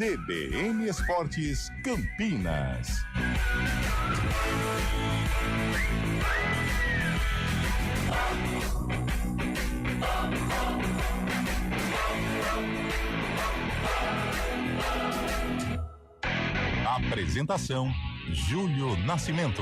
CBN Esportes Campinas. Apresentação: Júlio Nascimento.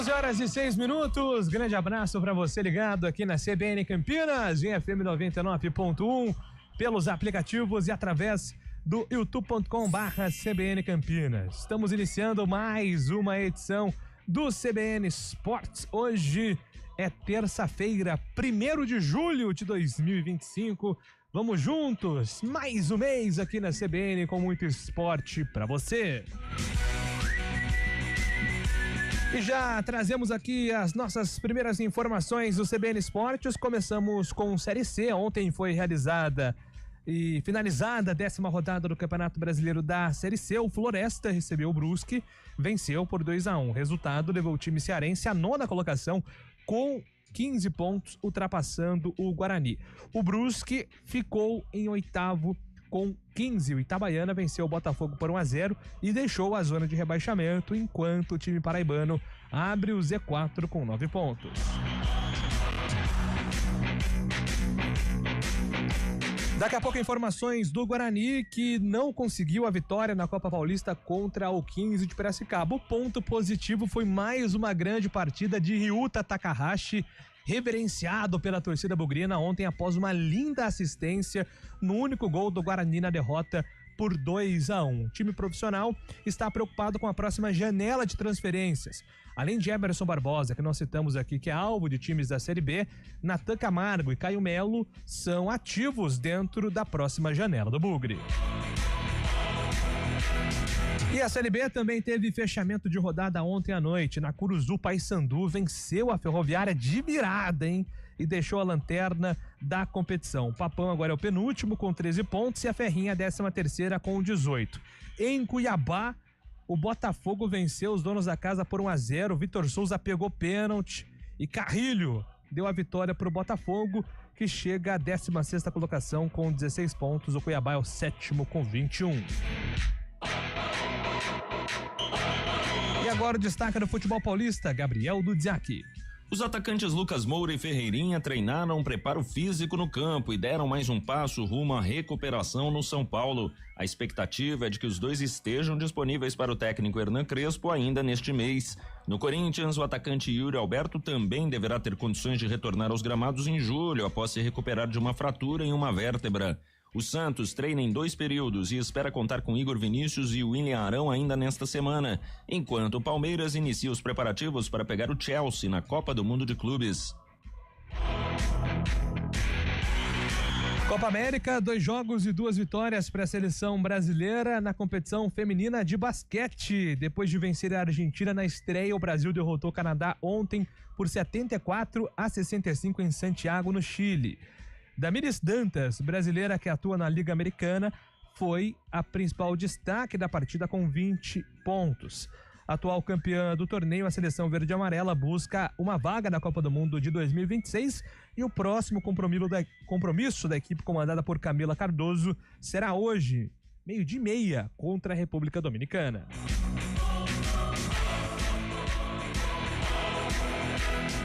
11h06. Grande abraço para você ligado aqui na CBN Campinas, em FM 99.1, pelos aplicativos e através do youtube.com/CBN Campinas. Estamos iniciando mais uma edição do CBN Esportes. Hoje é terça-feira, 1º de julho de 2025. Vamos juntos, mais um mês aqui na CBN com muito esporte para você. E já trazemos aqui as nossas primeiras informações do CBN Esportes. Começamos com Série C. Ontem foi realizada e finalizada a 10ª rodada do Campeonato Brasileiro da Série C. O Floresta recebeu o Brusque, venceu por 2-1. O resultado levou o time cearense à 9ª colocação com 15 pontos, ultrapassando o Guarani. O Brusque ficou em 8º com 15. O Itabaiana venceu o Botafogo por 1-0 e deixou a zona de rebaixamento, enquanto o time paraibano abre o Z4 com 9 pontos. Daqui a pouco informações do Guarani, que não conseguiu a vitória na Copa Paulista contra o 15 de Piracicaba. O ponto positivo foi mais uma grande partida de Ryuta Takahashi, reverenciado pela torcida bugrina ontem após uma linda assistência no único gol do Guarani na derrota por 2-1. O time profissional está preocupado com a próxima janela de transferências. Além de Emerson Barbosa, que nós citamos aqui, que é alvo de times da Série B, Natan Camargo e Caio Melo são ativos dentro da próxima janela do Bugre. E a Série B também teve fechamento de rodada ontem à noite. Na Curuzu, Paysandu venceu a Ferroviária de virada, hein? E deixou a lanterna da competição. O Papão agora é o penúltimo com 13 pontos e a Ferrinha a 13ª com 18. Em Cuiabá, o Botafogo venceu os donos da casa por 1-0. Vitor Souza pegou pênalti e Carrilho deu a vitória para o Botafogo, que chega à 16ª colocação com 16 pontos. O Cuiabá é o 7º com 21. E agora o destaque do futebol paulista, Gabriel Dudziak. Os atacantes Lucas Moura e Ferreirinha treinaram um preparo físico no campo e deram mais um passo rumo à recuperação no São Paulo. A expectativa é de que os dois estejam disponíveis para o técnico Hernan Crespo ainda neste mês. No Corinthians, o atacante Yuri Alberto também deverá ter condições de retornar aos gramados em julho, após se recuperar de uma fratura em uma vértebra. O Santos treina em 2 períodos e espera contar com Igor Vinícius e William Arão ainda nesta semana, enquanto o Palmeiras inicia os preparativos para pegar o Chelsea na Copa do Mundo de Clubes. Copa América, 2 jogos e 2 vitórias para a seleção brasileira na competição feminina de basquete. Depois de vencer a Argentina na estreia, o Brasil derrotou o Canadá ontem por 74-65 em Santiago, no Chile. Damiris Dantas, brasileira que atua na Liga Americana, foi a principal destaque da partida com 20 pontos. Atual campeã do torneio, a seleção verde e amarela busca uma vaga na Copa do Mundo de 2026 e o próximo compromisso da equipe comandada por Camila Cardoso será hoje, 12h30, contra a República Dominicana.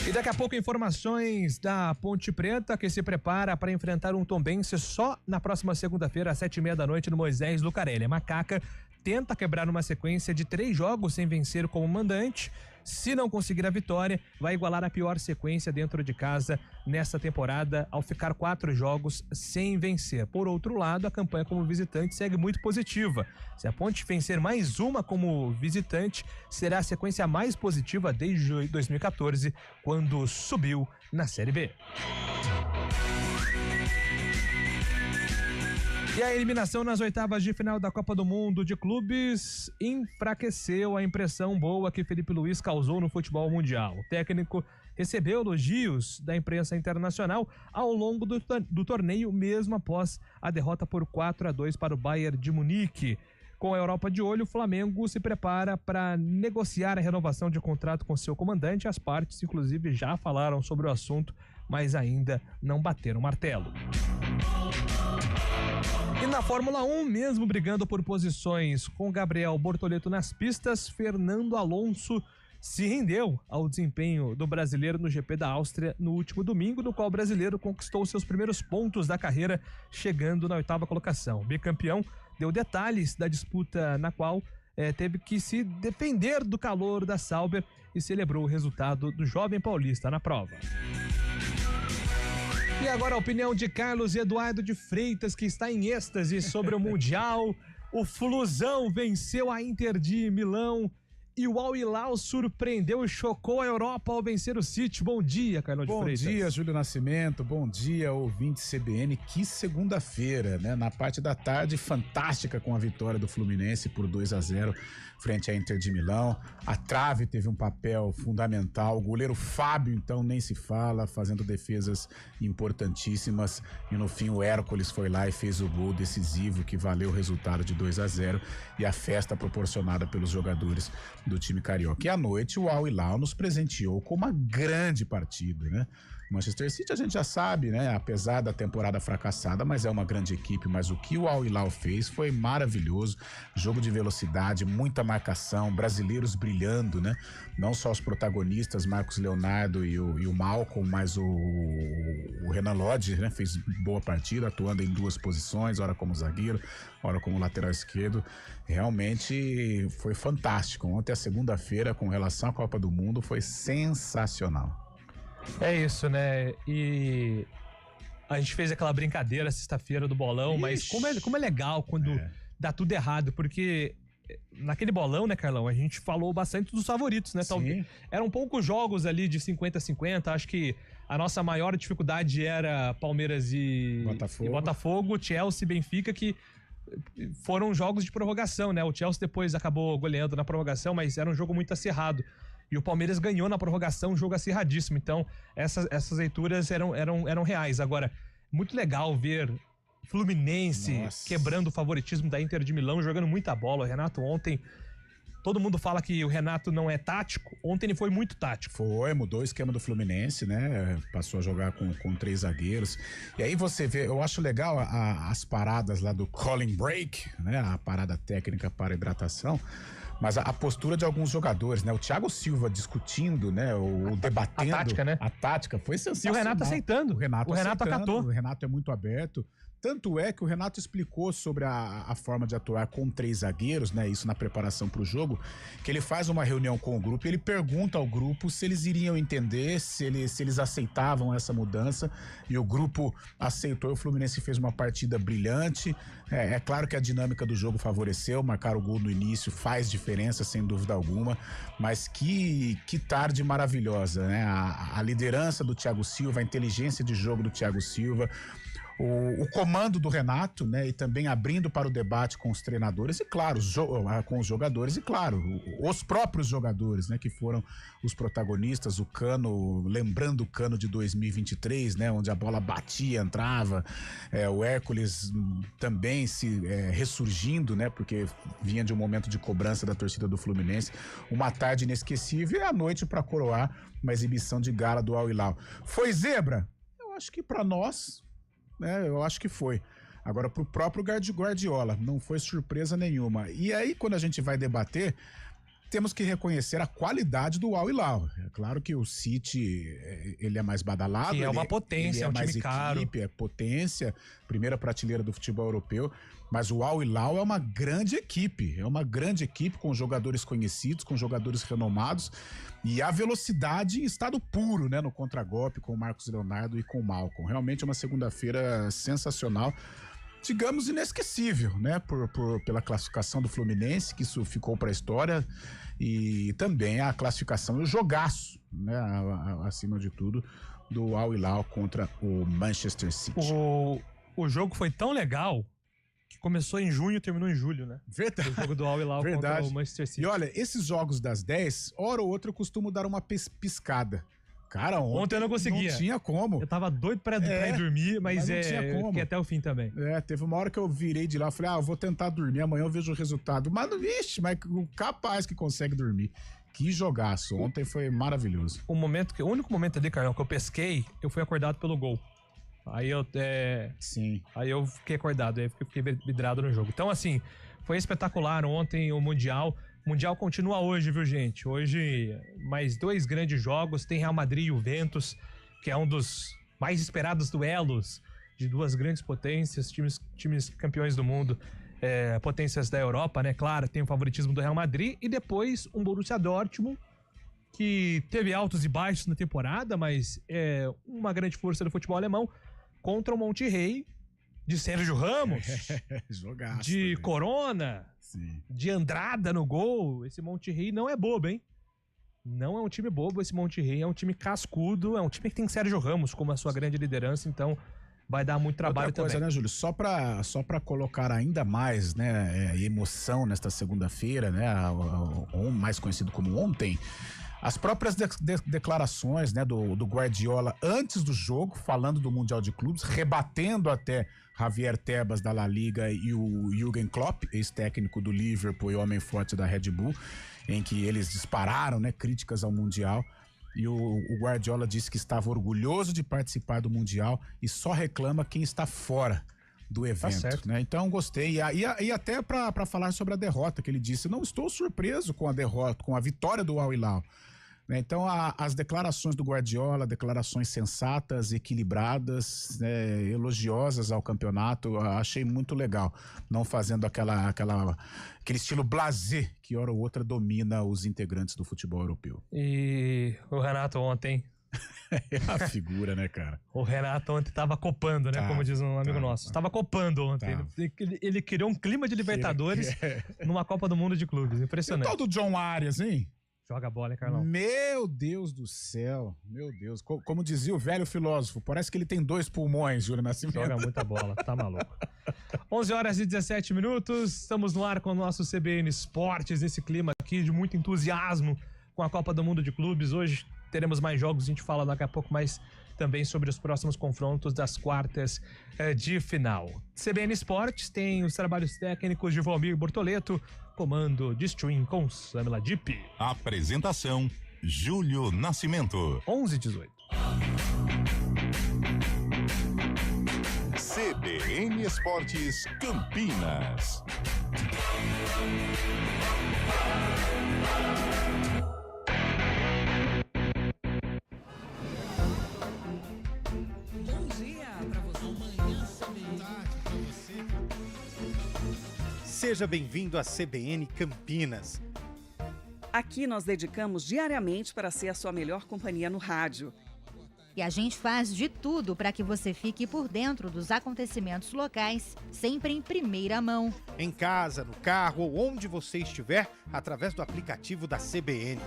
E daqui a pouco informações da Ponte Preta, que se prepara para enfrentar um Tombense só na próxima segunda-feira às 19h30 no Moisés Lucarelli. A Macaca tenta quebrar uma sequência de 3 jogos sem vencer como mandante. Se não conseguir a vitória, vai igualar a pior sequência dentro de casa nessa temporada, ao ficar 4 jogos sem vencer. Por outro lado, a campanha como visitante segue muito positiva. Se a Ponte vencer mais uma como visitante, será a sequência mais positiva desde 2014, quando subiu na Série B. E a eliminação nas oitavas de final da Copa do Mundo de Clubes enfraqueceu a impressão boa que Felipe Luiz causou no futebol mundial. O técnico recebeu elogios da imprensa internacional ao longo do torneio, mesmo após a derrota por 4-2 para o Bayern de Munique. Com a Europa de olho, o Flamengo se prepara para negociar a renovação de contrato com seu comandante. As partes, inclusive, já falaram sobre o assunto, mas ainda não bateram o martelo. E na Fórmula 1, mesmo brigando por posições com Gabriel Bortoleto nas pistas, Fernando Alonso se rendeu ao desempenho do brasileiro no GP da Áustria no último domingo, no qual o brasileiro conquistou seus primeiros pontos da carreira, chegando na 8ª colocação. O bicampeão deu detalhes da disputa na qual teve que se defender do calor da Sauber e celebrou o resultado do jovem paulista na prova. E agora a opinião de Carlos Eduardo de Freitas, que está em êxtase sobre o Mundial. O Flusão venceu a Inter de Milão e o Al Hilal surpreendeu e chocou a Europa ao vencer o City. Bom dia, Carlos de Freitas. Bom dia, Júlio Nascimento. Bom dia, ouvinte CBN. Que segunda-feira, né? Na parte da tarde, fantástica com a vitória do Fluminense por 2-0 frente à Inter de Milão. A trave teve um papel fundamental. O goleiro Fábio, então, nem se fala, fazendo defesas importantíssimas. E no fim, o Hércules foi lá e fez o gol decisivo que valeu o resultado de 2-0 e a festa proporcionada pelos jogadores do time carioca. E à noite, o Al Hilal nos presenteou com uma grande partida, né? Manchester City a gente já sabe, né? Apesar da temporada fracassada, mas é uma grande equipe. Mas o que o Al Hilal fez foi maravilhoso. Jogo de velocidade, muita marcação, brasileiros brilhando, né? Não só os protagonistas, Marcos Leonardo e o Malcolm, mas o Renan Lodge, né? Fez boa partida, atuando em duas posições, ora como zagueiro, ora como lateral esquerdo. Realmente foi fantástico. Ontem, a segunda-feira, com relação à Copa do Mundo, foi sensacional. É isso, né? E a gente fez aquela brincadeira sexta-feira do bolão, mas como é legal quando dá tudo errado, porque naquele bolão, né, Carlão, a gente falou bastante dos favoritos, né? Sim. Eram poucos jogos ali de 50-50, acho que a nossa maior dificuldade era Palmeiras e Botafogo, Chelsea e Benfica, que foram jogos de prorrogação, né? O Chelsea depois acabou goleando na prorrogação, mas era um jogo muito acirrado. E o Palmeiras ganhou na prorrogação, um jogo acirradíssimo. Então, essas leituras eram reais. Agora, muito legal ver Fluminense quebrando o favoritismo da Inter de Milão, jogando muita bola. O Renato ontem... Todo mundo fala que o Renato não é tático. Ontem ele foi muito tático. Mudou o esquema do Fluminense, né? Passou a jogar com 3 zagueiros. E aí você vê, eu acho legal as paradas lá do calling break, né? A parada técnica para hidratação. Mas a postura de alguns jogadores, né? O Thiago Silva discutindo, né? O debatendo. A tática, né? A tática foi sensacional. E o Renato aceitando. O Renato acatou. O Renato é muito aberto. Tanto é que o Renato explicou sobre a forma de atuar com 3 zagueiros, né? Isso na preparação para o jogo, que ele faz uma reunião com o grupo e ele pergunta ao grupo se eles iriam entender, se eles aceitavam essa mudança, e o grupo aceitou. O Fluminense fez uma partida brilhante. É claro que a dinâmica do jogo favoreceu, marcar o gol no início faz diferença, sem dúvida alguma, mas que tarde maravilhosa, né? A liderança do Thiago Silva, a inteligência de jogo do Thiago Silva, o comando do Renato, né? E também abrindo para o debate com os treinadores e, claro, com os jogadores e, claro, os próprios jogadores, né? Que foram os protagonistas. O Cano, lembrando o Cano de 2023, né? Onde a bola batia, entrava. O Hércules também ressurgindo, né? Porque vinha de um momento de cobrança da torcida do Fluminense. Uma tarde inesquecível e a noite para coroar uma exibição de gala do Al Hilal. Foi zebra? Eu acho que para nós... eu acho que foi. Agora, pro próprio Guardiola, não foi surpresa nenhuma. E aí, quando a gente vai debater, temos que reconhecer a qualidade do Al Hilal. É claro que o City, ele é mais badalado. Sim, é uma potência, é um mais time caro. É potência, primeira prateleira do futebol europeu. Mas o Al Hilal é uma grande equipe. É uma grande equipe com jogadores conhecidos, com jogadores renomados. E a velocidade em estado puro, né? No contragolpe com o Marcos Leonardo e com o Malcolm. Realmente é uma segunda-feira sensacional. Digamos, inesquecível, né? Pela classificação do Fluminense, que isso ficou para a história, e também a classificação e o jogaço, né? Acima de tudo, do Al Hilal contra o Manchester City. O jogo foi tão legal que começou em junho e terminou em julho, né? Verdade. O jogo do Al Hilal contra o Manchester City. E olha, esses jogos das 10, hora ou outra eu costumo dar uma piscada. Cara, ontem eu não conseguia. Não tinha como. Eu tava doido pra ir dormir, mas não tinha como. Eu fiquei até o fim também. Teve uma hora que eu virei de lá, falei, eu vou tentar dormir, amanhã eu vejo o resultado. Mas, mas capaz que consegue dormir. Que jogaço, ontem foi maravilhoso. O único momento ali, Carlão, que eu pesquei, eu fui acordado pelo gol. Aí eu Sim. Aí eu fiquei acordado, aí eu fiquei vidrado no jogo. Então, assim, foi espetacular ontem o Mundial. O Mundial continua hoje, viu, gente? Hoje, mais 2 grandes jogos. Tem Real Madrid e Juventus, que é um dos mais esperados duelos de 2 grandes potências, times campeões do mundo, potências da Europa, né? Claro, tem o favoritismo do Real Madrid. E depois um Borussia Dortmund, que teve altos e baixos na temporada, mas é uma grande força do futebol alemão, contra o Monterrey, de Sérgio Ramos, Jogaço, de Corona, sim, de Andrada no gol. Esse Monterrey não é bobo, hein? Não é um time bobo, esse Monterrey é um time cascudo, é um time que tem Sérgio Ramos como a sua grande liderança, então vai dar muito trabalho outra coisa, também. Né, Júlio? Só pra colocar ainda mais, né, emoção nesta segunda-feira, né, mais conhecido como ontem, as próprias declarações, né, do Guardiola antes do jogo, falando do Mundial de Clubes, rebatendo até Javier Tebas da La Liga e o Jürgen Klopp, ex-técnico do Liverpool e homem forte da Red Bull, em que eles dispararam, né, críticas ao Mundial. E o Guardiola disse que estava orgulhoso de participar do Mundial e só reclama quem está fora do evento, né? Então gostei. E até para falar sobre a derrota, que ele disse, não estou surpreso com a derrota, com a vitória do Al Hilal. Então as declarações do Guardiola, declarações sensatas, equilibradas, né, elogiosas ao campeonato, achei muito legal, não fazendo aquele estilo blasé que hora ou outra domina os integrantes do futebol europeu. E o Renato ontem... É a figura, né, cara? O Renato ontem tava copando, né? Como diz um amigo nosso. Tava copando ontem. Ele criou um clima de Libertadores numa Copa do Mundo de Clubes. Impressionante. E o tal do John Arias, hein? Joga bola, hein, Carlão? Meu Deus do céu. Meu Deus. Como dizia o velho filósofo, parece que ele tem 2 pulmões, Júlio Nascimento. Joga muita bola, tá maluco. 11h17, estamos no ar com o nosso CBN Esportes, esse clima aqui de muito entusiasmo com a Copa do Mundo de Clubes. Hoje teremos mais jogos, a gente fala daqui a pouco mais também sobre os próximos confrontos das quartas de final. CBN Esportes tem os trabalhos técnicos de Valmir Bortoleto, comando de stream com Samila Dipp. Apresentação, Júlio Nascimento. 11h18. CBN Esportes Campinas. Seja bem-vindo à CBN Campinas. Aqui nós dedicamos diariamente para ser a sua melhor companhia no rádio. E a gente faz de tudo para que você fique por dentro dos acontecimentos locais, sempre em primeira mão. Em casa, no carro ou onde você estiver, através do aplicativo da CBN.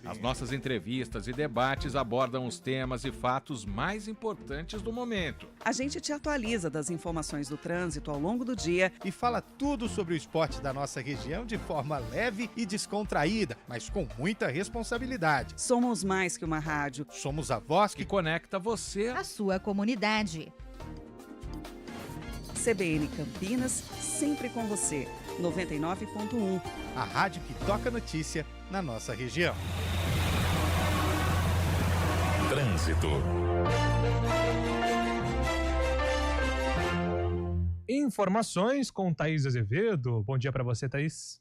As nossas entrevistas e debates abordam os temas e fatos mais importantes do momento. A gente te atualiza das informações do trânsito ao longo do dia e fala tudo sobre o esporte da nossa região de forma leve e descontraída, mas com muita responsabilidade. Somos mais que uma rádio. Somos a voz que conecta você à sua comunidade. CBN Campinas, sempre com você. 99.1. A rádio que toca notícia na nossa região. Trânsito. Informações com Thaís Azevedo. Bom dia para você, Thaís.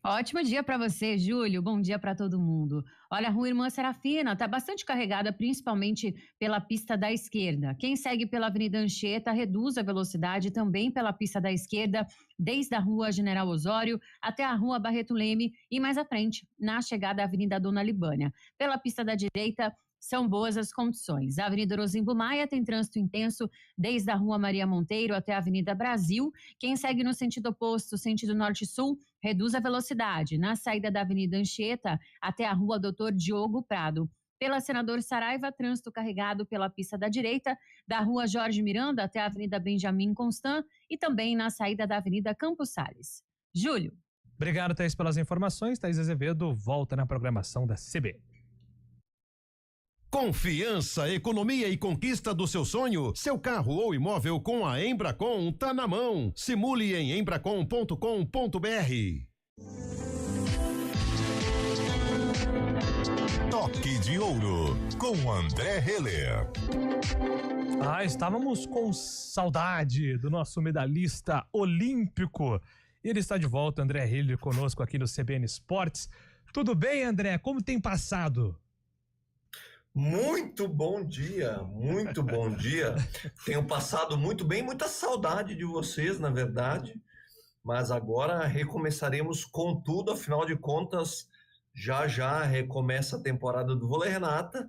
Ótimo dia para você, Júlio. Bom dia para todo mundo. Olha, a Rua Irmã Serafina está bastante carregada, principalmente pela pista da esquerda. Quem segue pela Avenida Anchieta reduz a velocidade também pela pista da esquerda, desde a Rua General Osório até a Rua Barreto Leme e mais à frente, na chegada à Avenida Dona Libânia. Pela pista da direita, são boas as condições. A Avenida Rosimbo Maia tem trânsito intenso desde a Rua Maria Monteiro até a Avenida Brasil. Quem segue no sentido oposto, sentido norte-sul, reduz a velocidade na saída da Avenida Anchieta até a Rua Doutor Diogo Prado. Pela Senador Saraiva, trânsito carregado pela pista da direita, da Rua Jorge Miranda até a Avenida Benjamin Constant e também na saída da Avenida Campos Sales. Júlio. Obrigado, Thaís, pelas informações. Thaís Azevedo volta na programação da CBN. Confiança, economia e conquista do seu sonho. Seu carro ou imóvel com a Embracon tá na mão. Simule em embracon.com.br. Toque de Ouro, com André Heller. Estávamos com saudade do nosso medalhista olímpico. Ele está de volta, André Heller, conosco aqui no CBN Esportes. Tudo bem, André? Como tem passado? Muito bom dia, muito bom dia. Tenho passado muito bem, muita saudade de vocês, na verdade. Mas agora recomeçaremos com tudo, afinal de contas, já recomeça a temporada do Vôlei Renata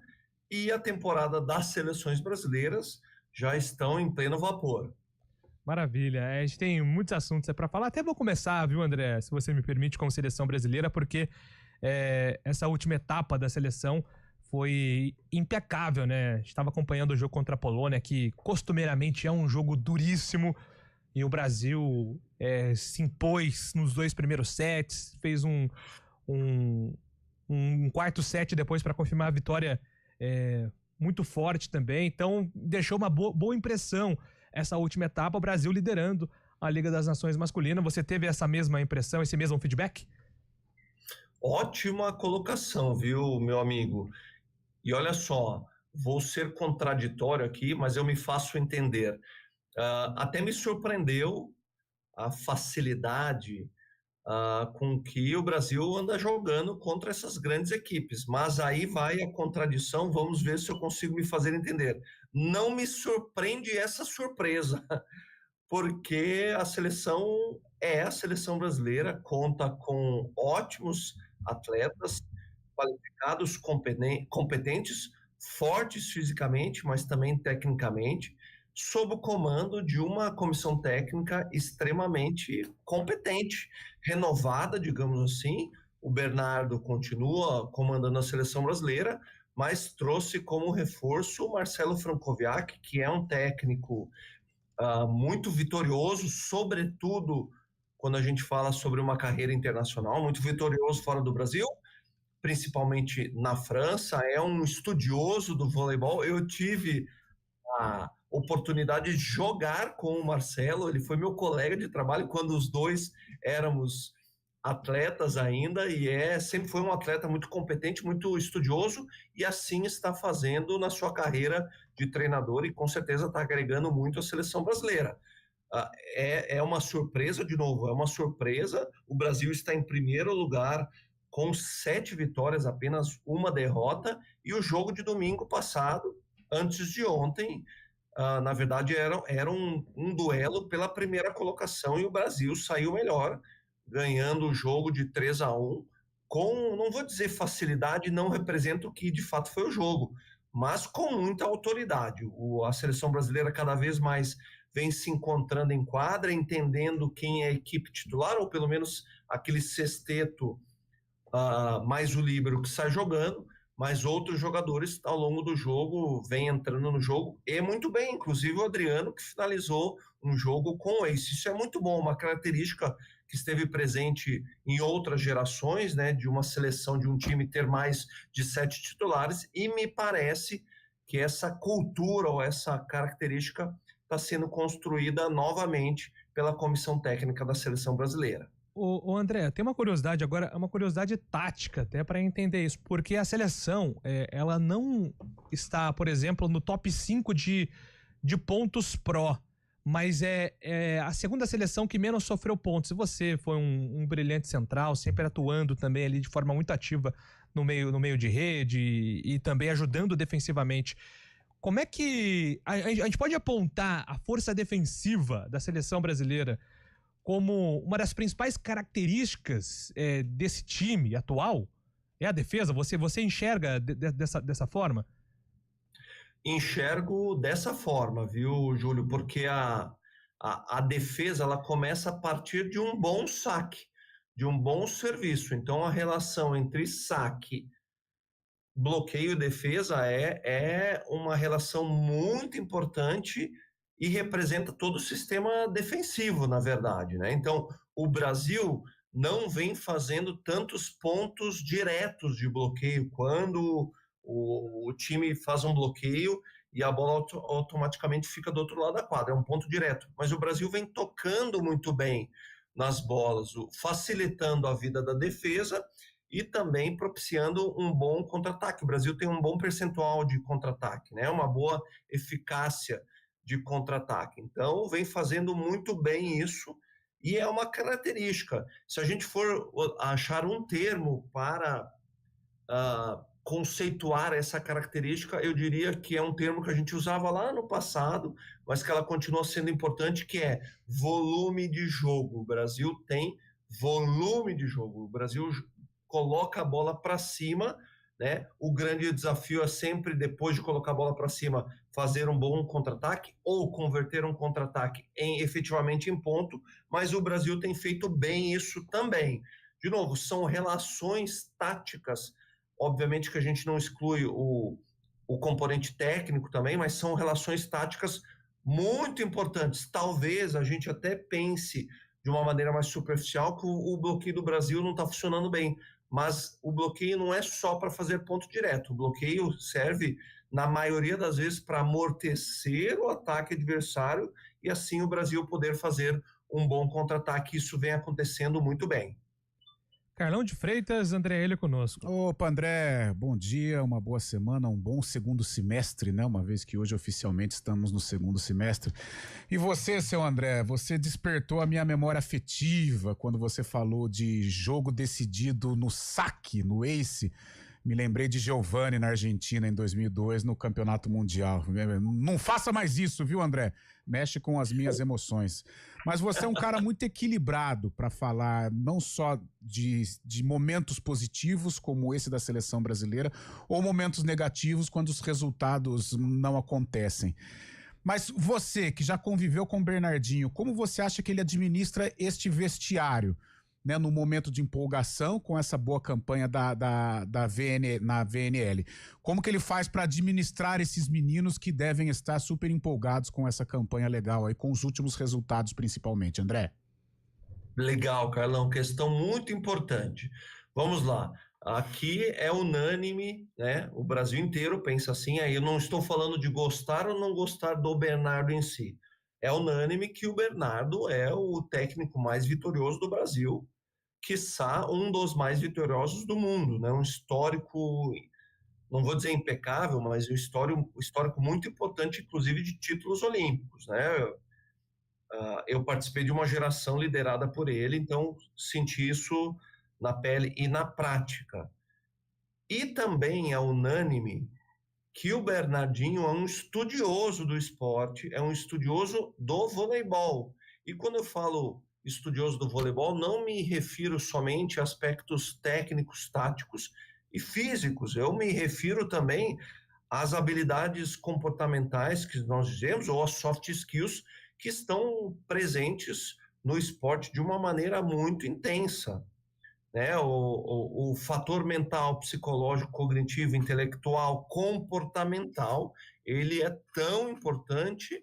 e a temporada das seleções brasileiras já estão em pleno vapor. Maravilha, a gente tem muitos assuntos para falar. Até vou começar, viu, André, se você me permite, com a seleção brasileira, porque essa última etapa da seleção foi impecável, né? Estava acompanhando o jogo contra a Polônia, que costumeiramente é um jogo duríssimo, e o Brasil se impôs nos 2 primeiros sets, fez um quarto set depois para confirmar a vitória muito forte também. Então deixou uma boa impressão essa última etapa, o Brasil liderando a Liga das Nações masculina. Você teve essa mesma impressão, esse mesmo feedback? Ótima colocação, viu, meu amigo? E olha só, vou ser contraditório aqui, mas eu me faço entender. Até me surpreendeu a facilidade com que o Brasil anda jogando contra essas grandes equipes. Mas aí vai a contradição, vamos ver se eu consigo me fazer entender. Não me surpreende essa surpresa, porque a seleção a seleção brasileira, conta com ótimos atletas, qualificados, competentes, fortes fisicamente, mas também tecnicamente, sob o comando de uma comissão técnica extremamente competente, renovada, digamos assim. O Bernardo continua comandando a seleção brasileira, mas trouxe como reforço o Marcelo Francoviac, que é um técnico muito vitorioso, sobretudo quando a gente fala sobre uma carreira internacional, muito vitorioso fora do Brasil, principalmente na França, é um estudioso do voleibol. Eu tive a oportunidade de jogar com o Marcelo, ele foi meu colega de trabalho quando os dois éramos atletas ainda, e sempre foi um atleta muito competente, muito estudioso, e assim está fazendo na sua carreira de treinador, e com certeza está agregando muito à seleção brasileira. É uma surpresa, de novo, é uma surpresa. O Brasil está em primeiro lugar com 7 vitórias, apenas uma derrota, e o jogo de domingo passado, antes de ontem, na verdade era um duelo pela primeira colocação, e o Brasil saiu melhor, ganhando o jogo de 3-1, com, não vou dizer facilidade, não representa o que de fato foi o jogo, mas com muita autoridade. A seleção brasileira cada vez mais vem se encontrando em quadra, entendendo quem é a equipe titular, ou pelo menos aquele sexteto mais o líbero que sai jogando, mas outros jogadores ao longo do jogo vêm entrando no jogo, e muito bem, inclusive o Adriano, que finalizou um jogo com o ace. Isso é muito bom, uma característica que esteve presente em outras gerações, né, de uma seleção, de um time ter mais de 7 titulares, e me parece que essa cultura ou essa característica está sendo construída novamente pela comissão técnica da seleção brasileira. Ô André, tem uma curiosidade agora, uma curiosidade tática até para entender isso, porque a seleção, ela não está, por exemplo, no top 5 de pontos pró, mas é a segunda seleção que menos sofreu pontos. E você foi um brilhante central, sempre atuando também ali de forma muito ativa no meio de rede e também ajudando defensivamente. Como é que a gente pode apontar a força defensiva da seleção brasileira como uma das principais características desse time atual? É a defesa? Você enxerga dessa forma? Enxergo dessa forma, viu, Júlio? Porque a defesa, ela começa a partir de um bom saque, de um bom serviço. Então, a relação entre saque, bloqueio e defesa é uma relação muito importante e representa todo o sistema defensivo, na verdade, né? Então, o Brasil não vem fazendo tantos pontos diretos de bloqueio quando O time faz um bloqueio e a bola automaticamente fica do outro lado da quadra, é um ponto direto. Mas o Brasil vem tocando muito bem nas bolas, facilitando a vida da defesa e também propiciando um bom contra-ataque. O Brasil tem um bom percentual de contra-ataque, né? Uma boa eficácia de contra-ataque. Então, vem fazendo muito bem isso e é uma característica. Se a gente for achar um termo para conceituar essa característica, eu diria que é um termo que a gente usava lá no passado, mas que ela continua sendo importante, que é volume de jogo. O Brasil tem volume de jogo. O Brasil coloca a bola para cima, né? O grande desafio é sempre, depois de colocar a bola para cima, fazer um bom contra-ataque ou converter um contra-ataque efetivamente em ponto, mas o Brasil tem feito bem isso também. De novo, são relações táticas. Obviamente que a gente não exclui o componente técnico também, mas são relações táticas muito importantes. Talvez a gente até pense de uma maneira mais superficial que o bloqueio do Brasil não está funcionando bem, mas o bloqueio não é só para fazer ponto direto. O bloqueio serve, na maioria das vezes, para amortecer o ataque adversário e assim o Brasil poder fazer um bom contra-ataque. Isso vem acontecendo muito bem. Carlão de Freitas, André Hélio conosco. Opa, André, bom dia, uma boa semana, um bom segundo semestre, né? Uma vez que hoje oficialmente estamos no segundo semestre. E você, seu André, você despertou a minha memória afetiva quando você falou de jogo decidido no saque, no ace. Me lembrei de Giovani na Argentina em 2002 no Campeonato Mundial. Não faça mais isso, viu, André? Mexe com as minhas emoções. Mas você é um cara muito equilibrado para falar não só de momentos positivos, como esse da seleção brasileira, ou momentos negativos quando os resultados não acontecem. Mas você, que já conviveu com o Bernardinho, como você acha que ele administra este vestiário? Né, no momento de empolgação com essa boa campanha na VNL. Como que ele faz para administrar esses meninos que devem estar super empolgados com essa campanha legal aí, com os últimos resultados principalmente, André? Legal, Carlão, questão muito importante. Vamos lá, aqui é unânime, né? O Brasil inteiro pensa assim, aí eu não estou falando de gostar ou não gostar do Bernardo em si. É unânime que o Bernardo é o técnico mais vitorioso do Brasil, quiçá um dos mais vitoriosos do mundo, né? Um histórico, não vou dizer impecável, mas um histórico muito importante, inclusive de títulos olímpicos, né? Eu participei de uma geração liderada por ele, então senti isso na pele e na prática. E também é unânime que o Bernardinho é um estudioso do esporte, é um estudioso do voleibol. E quando eu falo estudioso do voleibol, não me refiro somente a aspectos técnicos, táticos e físicos. Eu me refiro também às habilidades comportamentais que nós dizemos, ou às soft skills que estão presentes no esporte de uma maneira muito intensa. Né? O fator mental, psicológico, cognitivo, intelectual, comportamental, ele é tão importante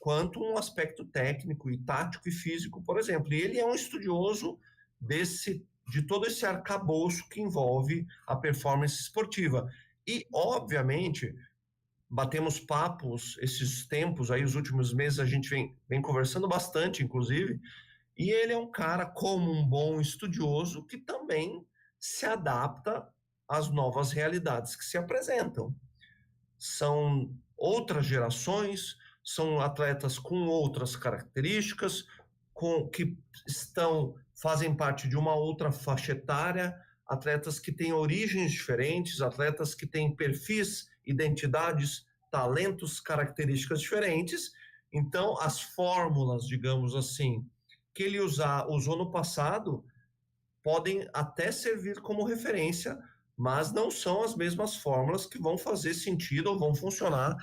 quanto um aspecto técnico e tático e físico, por exemplo. E ele é um estudioso de todo esse arcabouço que envolve a performance esportiva. E, obviamente, batemos papos esses tempos, aí os últimos meses a gente vem conversando bastante, inclusive, e ele é um cara, como um bom estudioso, que também se adapta às novas realidades que se apresentam. São outras gerações, são atletas com outras características, que fazem parte de uma outra faixa etária, atletas que têm origens diferentes, atletas que têm perfis, identidades, talentos, características diferentes. Então, as fórmulas, digamos assim, que ele usou no passado podem até servir como referência, mas não são as mesmas fórmulas que vão fazer sentido ou vão funcionar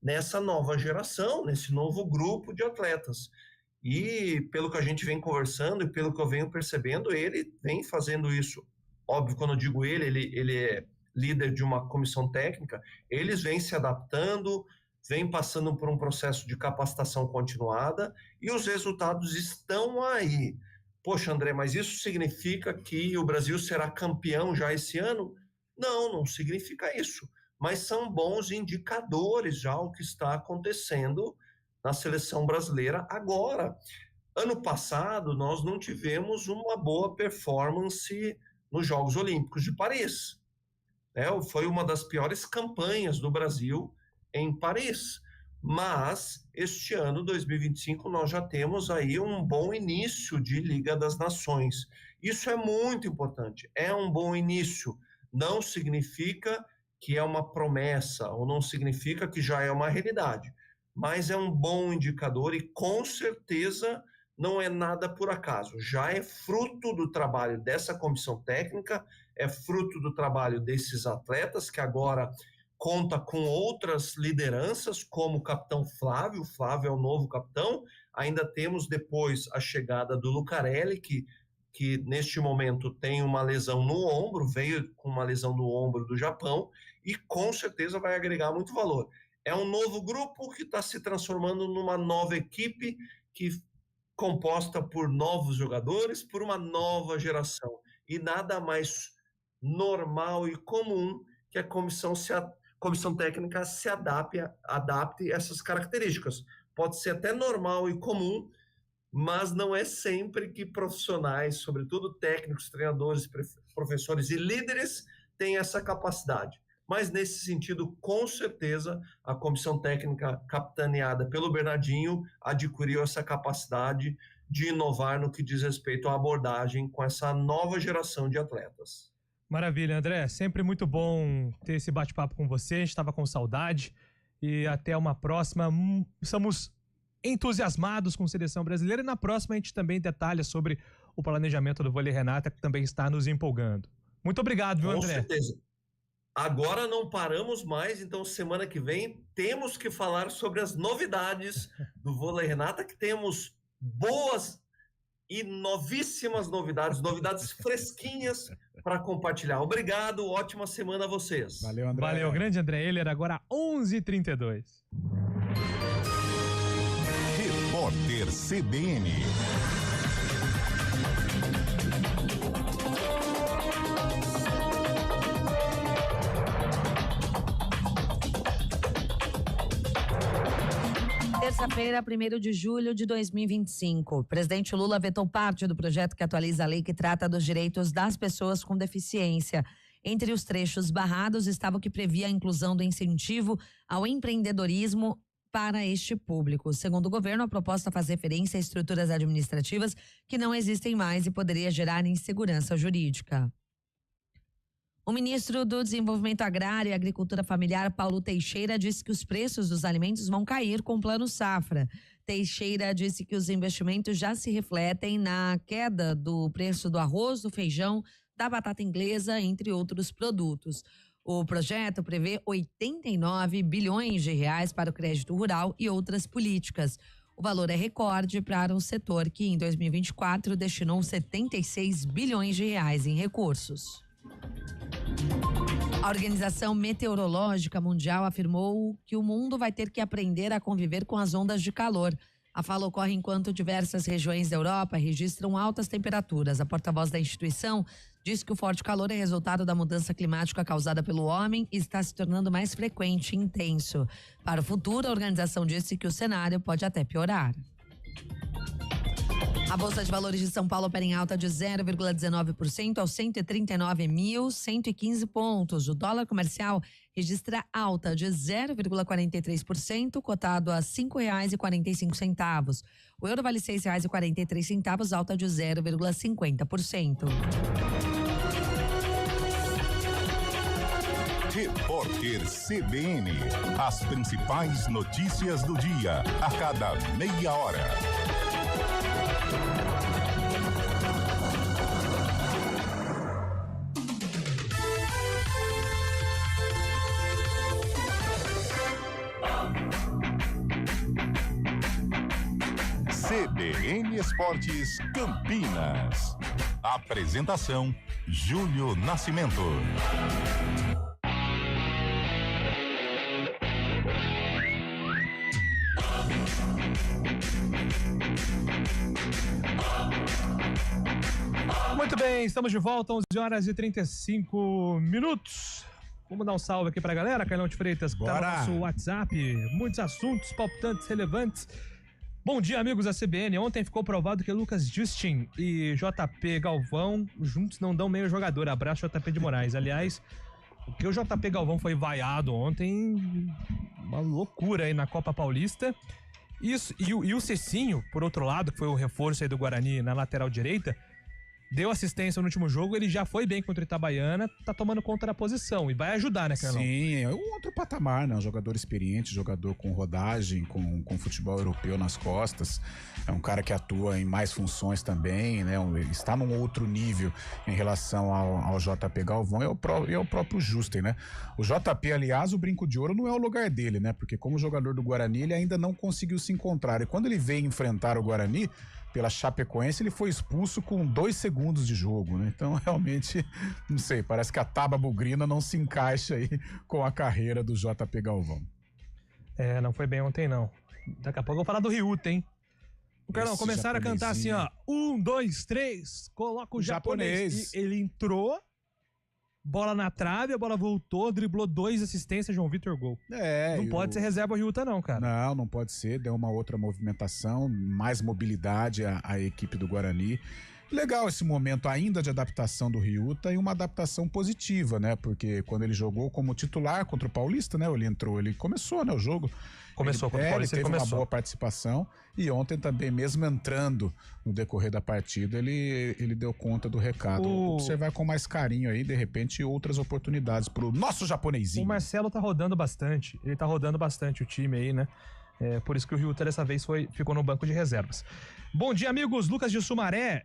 nessa nova geração, nesse novo grupo de atletas. E pelo que a gente vem conversando e pelo que eu venho percebendo, ele vem fazendo isso. Óbvio, quando eu digo ele é líder de uma comissão técnica, eles vêm se adaptando, vêm passando por um processo de capacitação continuada e os resultados estão aí. Poxa, André, mas isso significa que o Brasil será campeão já esse ano? Não, não significa isso. mas são bons indicadores já o que está acontecendo na seleção brasileira agora. Ano passado, nós não tivemos uma boa performance nos Jogos Olímpicos de Paris. Foi uma das piores campanhas do Brasil em Paris. Mas, este ano, 2025, nós já temos aí um bom início de Liga das Nações. Isso é muito importante. É um bom início. Não significa que é uma promessa, ou não significa que já é uma realidade. Mas é um bom indicador e, com certeza, não é nada por acaso. Já é fruto do trabalho dessa comissão técnica, é fruto do trabalho desses atletas, que agora conta com outras lideranças, como o capitão Flávio. O Flávio é o novo capitão. Ainda temos depois a chegada do Lucarelli, que neste momento tem uma lesão no ombro, veio com uma lesão no ombro do Japão, e com certeza vai agregar muito valor. É um novo grupo que está se transformando numa nova equipe, composta por novos jogadores, por uma nova geração. E nada mais normal e comum que a comissão técnica se adapte a essas características. Pode ser até normal e comum, mas não é sempre que profissionais, sobretudo técnicos, treinadores, professores e líderes, têm essa capacidade. Mas, nesse sentido, com certeza, a comissão técnica capitaneada pelo Bernardinho adquiriu essa capacidade de inovar no que diz respeito à abordagem com essa nova geração de atletas. Maravilha, André. Sempre muito bom ter esse bate-papo com você. A gente estava com saudade. E até uma próxima. Estamos entusiasmados com a seleção brasileira. E na próxima a gente também detalha sobre o planejamento do Vôlei Renata, que também está nos empolgando. Muito obrigado, viu, André? Com certeza. Agora não paramos mais, então semana que vem temos que falar sobre as novidades do Vôlei Renata, que temos boas e novíssimas novidades fresquinhas para compartilhar. Obrigado, ótima semana a vocês. Valeu, André. Valeu, grande André Heller, agora 11h32. Repórter CBN. Terça-feira, 1º de julho de 2025. O presidente Lula vetou parte do projeto que atualiza a lei que trata dos direitos das pessoas com deficiência. Entre os trechos barrados estava o que previa a inclusão do incentivo ao empreendedorismo para este público. Segundo o governo, a proposta faz referência a estruturas administrativas que não existem mais e poderia gerar insegurança jurídica. O ministro do Desenvolvimento Agrário e Agricultura Familiar, Paulo Teixeira, disse que os preços dos alimentos vão cair com o Plano Safra. Teixeira disse que os investimentos já se refletem na queda do preço do arroz, do feijão, da batata inglesa, entre outros produtos. O projeto prevê 89 bilhões de reais para o crédito rural e outras políticas. O valor é recorde para um setor que, em 2024, destinou 76 bilhões de reais em recursos. A Organização Meteorológica Mundial afirmou que o mundo vai ter que aprender a conviver com as ondas de calor. A fala ocorre enquanto diversas regiões da Europa registram altas temperaturas. A porta-voz da instituição diz que o forte calor é resultado da mudança climática causada pelo homem e está se tornando mais frequente e intenso. Para o futuro, a organização disse que o cenário pode até piorar. A Bolsa de Valores de São Paulo opera em alta de 0,19% aos 139.115 pontos. O dólar comercial registra alta de 0,43%, cotado a R$ 5,45. O euro vale R$ 6,43, alta de 0,50%. Repórter CBN. As principais notícias do dia, a cada meia hora. CBN Esportes Campinas. Apresentação: Júlio Nascimento. Muito bem, estamos de volta, 11h35. Vamos dar um salve aqui pra galera, Carlão de Freitas, que tá no nosso WhatsApp. Muitos assuntos palpitantes, relevantes. Bom dia, amigos da CBN. Ontem ficou provado que Lucas Justin e JP Galvão juntos não dão meio jogador. Abraço, JP de Moraes. Aliás, o que o JP Galvão foi vaiado ontem, uma loucura aí na Copa Paulista. Isso, e o Cecinho, por outro lado, que foi o reforço aí do Guarani na lateral direita, deu assistência no último jogo, ele já foi bem contra o Itabaiana, tá tomando conta da posição e vai ajudar, né, Carlão? Sim, é um outro patamar, né? Um jogador experiente, jogador com rodagem, com futebol europeu nas costas. É um cara que atua em mais funções também, né? Está num outro nível em relação ao JP Galvão e ao próprio Justen, né? O JP, aliás, o brinco de ouro não é o lugar dele, né? Porque como jogador do Guarani, ele ainda não conseguiu se encontrar. E quando ele veio enfrentar o Guarani, pela Chapecoense, ele foi expulso com 2 segundos de jogo, né? Então, realmente, não sei, parece que a tábua bugrina não se encaixa aí com a carreira do JP Galvão. Não foi bem ontem, não. Daqui a pouco eu vou falar do Ryuta, hein? O Carlão, começaram a cantar assim, ó, 1, 2, 3, coloca o japonês. E ele entrou, bola na trave, a bola voltou, driblou 2 assistências, João Vitor, gol. Não pode ser reserva o Ryuta, não, cara. Não pode ser, deu uma outra movimentação, mais mobilidade à equipe do Guarani. Legal esse momento ainda de adaptação do Ryuta e uma adaptação positiva, né? Porque quando ele jogou como titular contra o Paulista, né? Ele começou, né? O jogo. Contra o Paulista, ele teve uma boa participação e ontem também, mesmo entrando no decorrer da partida, ele deu conta do recado. Observar com mais carinho aí, de repente, outras oportunidades pro nosso japonesinho. O Marcelo tá rodando bastante, ele tá rodando bastante o time aí, né? Por isso que o Ryuta dessa vez ficou no banco de reservas. Bom dia, amigos, Lucas de Sumaré.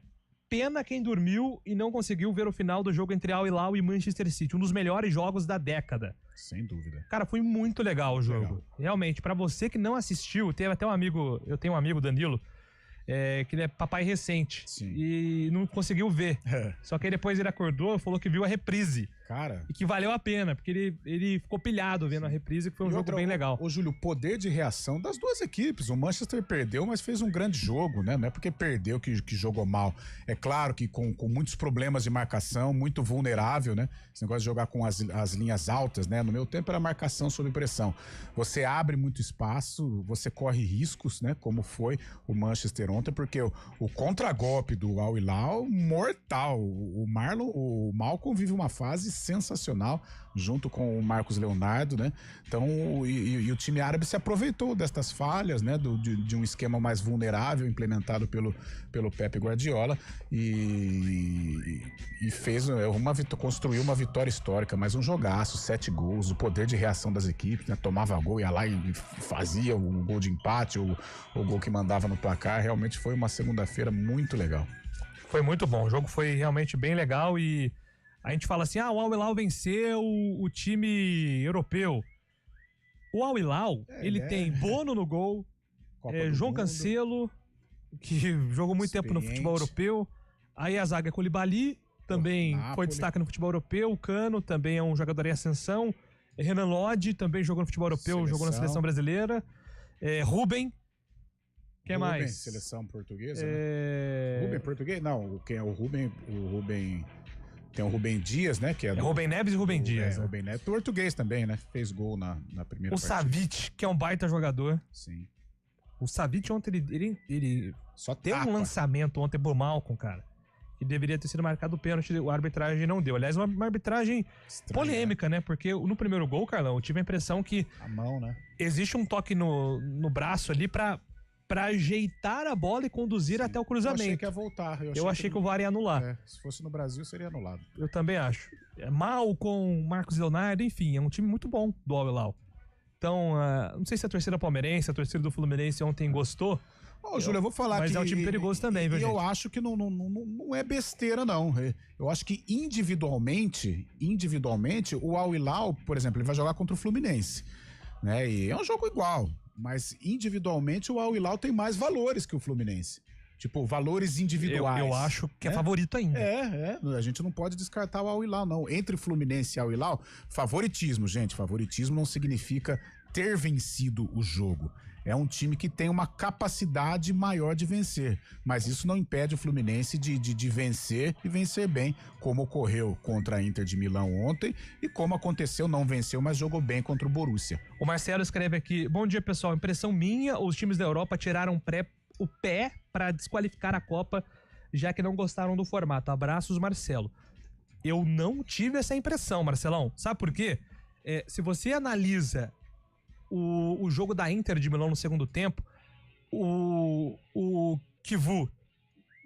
Pena quem dormiu e não conseguiu ver o final do jogo entre Al Hilal e Manchester City, um dos melhores jogos da década. Sem dúvida. Cara, foi muito legal o jogo. Legal. Realmente, pra você que não assistiu, teve até eu tenho um amigo, Danilo, que ele é papai recente. Sim. E não conseguiu ver. Só que aí depois ele acordou e falou que viu a reprise. Cara. E que valeu a pena, porque ele ficou pilhado vendo a reprise, que foi um jogo bem legal. Ô, Júlio, o poder de reação das duas equipes. O Manchester perdeu, mas fez um grande jogo, né? Não é porque perdeu que jogou mal. É claro que com muitos problemas de marcação, muito vulnerável, né? Esse negócio de jogar com as linhas altas, né? No meu tempo era marcação sob pressão. Você abre muito espaço, você corre riscos, né? Como foi o Manchester ontem, porque o contragolpe do Al Hilal, mortal. O Malcom vive uma fase sensacional, junto com o Marcos Leonardo, né? Então, e o time árabe se aproveitou destas falhas, né? De um esquema mais vulnerável implementado pelo Pepe Guardiola e construiu uma vitória histórica, mas um jogaço, 7 gols, o poder de reação das equipes, né? Tomava gol, ia lá e fazia o gol de empate, o gol que mandava no placar. Realmente foi uma segunda-feira muito legal. Foi muito bom, o jogo foi realmente bem legal e a gente fala assim, o Al Hilal venceu o time europeu. O Al Hilal, ele tem Bono no gol, João Cancelo, que jogou muito tempo no futebol europeu, aí a zaga é Koulibaly, também foi destaque no futebol europeu, o Cano também é um jogador em ascensão, Renan Lodge também jogou no futebol europeu, jogou na seleção brasileira, Rubem, quem mais? Seleção portuguesa, né? Rubem português? Não, quem é o Rubem? Tem o Rubem Dias, né? Que é Rubem Neves e Rubem Dias. Rubem Neves, português também, né? Fez gol na primeira partida. O Savic, que é um baita jogador. Sim. O Savic ontem, ele só teve um lançamento ontem pro Malcom, cara. Que deveria ter sido marcado o pênalti, a arbitragem não deu. Aliás, uma arbitragem polêmica, né? Porque no primeiro gol, Carlão, eu tive a impressão que a mão, né? Existe um toque no braço ali pra ajeitar a bola e conduzir até o cruzamento. Eu achei que ia voltar. Eu achei que o VAR ia anular. Se fosse no Brasil, seria anulado. Eu também acho. Malcom, Marcos Leonardo, enfim, é um time muito bom do Al Hilal. Então, não sei se a torcida palmeirense, a torcida do Fluminense ontem gostou. Júlio, eu vou falar mas que... Mas é um time perigoso também, viu, gente? Eu acho que não é besteira, não. Eu acho que individualmente, o Al Hilal, por exemplo, ele vai jogar contra o Fluminense, né? E é um jogo igual. Mas individualmente o Al Hilal tem mais valores que o Fluminense. Tipo, valores individuais. Eu acho que é favorito ainda. A gente não pode descartar o Al Hilal, não. Entre Fluminense e Al Hilal, favoritismo, gente. Favoritismo não significa ter vencido o jogo. é um time que tem uma capacidade maior de vencer, mas isso não impede o Fluminense de vencer e vencer bem, como ocorreu contra a Inter de Milão ontem e como aconteceu, não venceu, mas jogou bem contra o Borussia. O Marcelo escreve aqui: bom dia, pessoal, impressão minha, os times da Europa tiraram o pé para desqualificar a Copa, já que não gostaram do formato. Abraços, Marcelo. Eu não tive essa impressão, Marcelão. Sabe por quê? Se você analisa o jogo da Inter de Milão no segundo tempo, o Kivu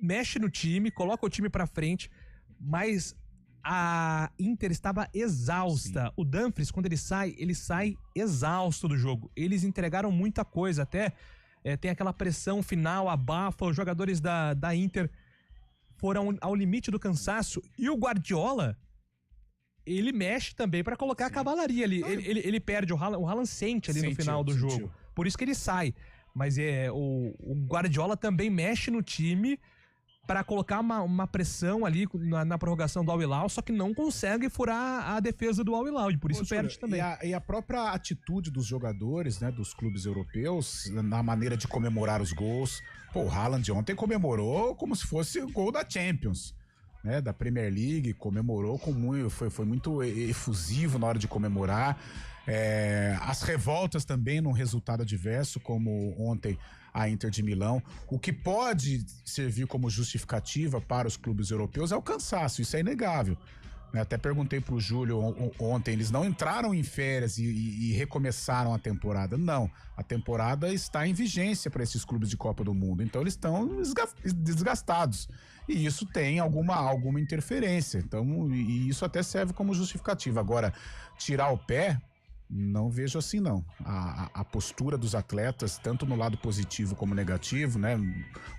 mexe no time, coloca o time pra frente, mas a Inter estava exausta. Sim. O Dumfries, quando ele sai exausto do jogo. Eles entregaram muita coisa, até tem aquela pressão final, abafa, os jogadores da Inter foram ao limite do cansaço, e o Guardiola, ele mexe também pra colocar a cavalaria ali. Ele perde, o Haaland sente ali no final do jogo. Por isso que ele sai. Mas o Guardiola também mexe no time para colocar uma pressão ali na prorrogação do Al Hilal, só que não consegue furar a defesa do Al Hilal, e por isso perde também. E a própria atitude dos jogadores, né, dos clubes europeus, na maneira de comemorar os gols. Pô, o Haaland ontem comemorou como se fosse o gol da Champions, né, da Premier League, comemorou foi muito efusivo na hora de comemorar. As revoltas também num resultado adverso, como ontem a Inter de Milão. O que pode servir como justificativa para os clubes europeus é o cansaço, isso é inegável. Até perguntei pro Júlio ontem, eles não entraram em férias e recomeçaram a temporada. Não, a temporada está em vigência para esses clubes de Copa do Mundo, então eles estão desgastados. E isso tem alguma interferência, então, e isso até serve como justificativa. Agora, tirar o pé, não vejo assim, não. A postura dos atletas, tanto no lado positivo como negativo, né?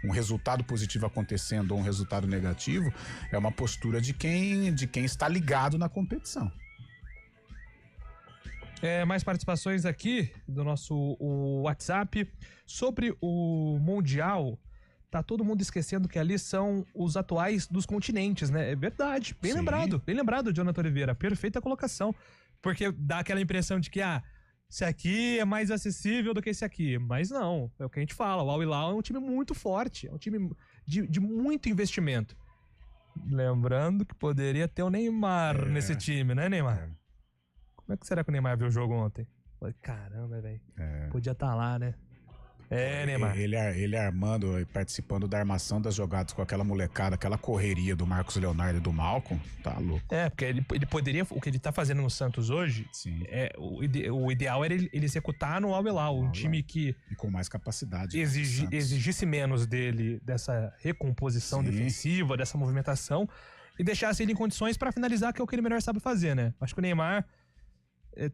Um resultado positivo acontecendo ou um resultado negativo, é uma postura de quem está ligado na competição. Mais participações aqui do nosso WhatsApp. Sobre o Mundial, tá todo mundo esquecendo que ali são os atuais dos continentes, né? É verdade, bem lembrado, Jonathan Oliveira, perfeita colocação. Porque dá aquela impressão de que, esse aqui é mais acessível do que esse aqui. Mas não, é o que a gente fala. O Al Hilal é um time muito forte, é um time de muito investimento. Lembrando que poderia ter o Neymar nesse time, né, Neymar? Como é que será que o Neymar viu o jogo ontem? Falei, caramba, velho. Podia estar lá, né? Neymar. Ele armando e participando da armação das jogadas com aquela molecada, aquela correria do Marcos Leonardo e do Malcolm, tá louco. Porque ele poderia, o que ele tá fazendo no Santos hoje, o ideal era ele executar no Al Hilal, um time que... E com mais capacidade. Exigisse menos dele, dessa recomposição defensiva, dessa movimentação, e deixasse ele em condições pra finalizar, que é o que ele melhor sabe fazer, né? Acho que o Neymar...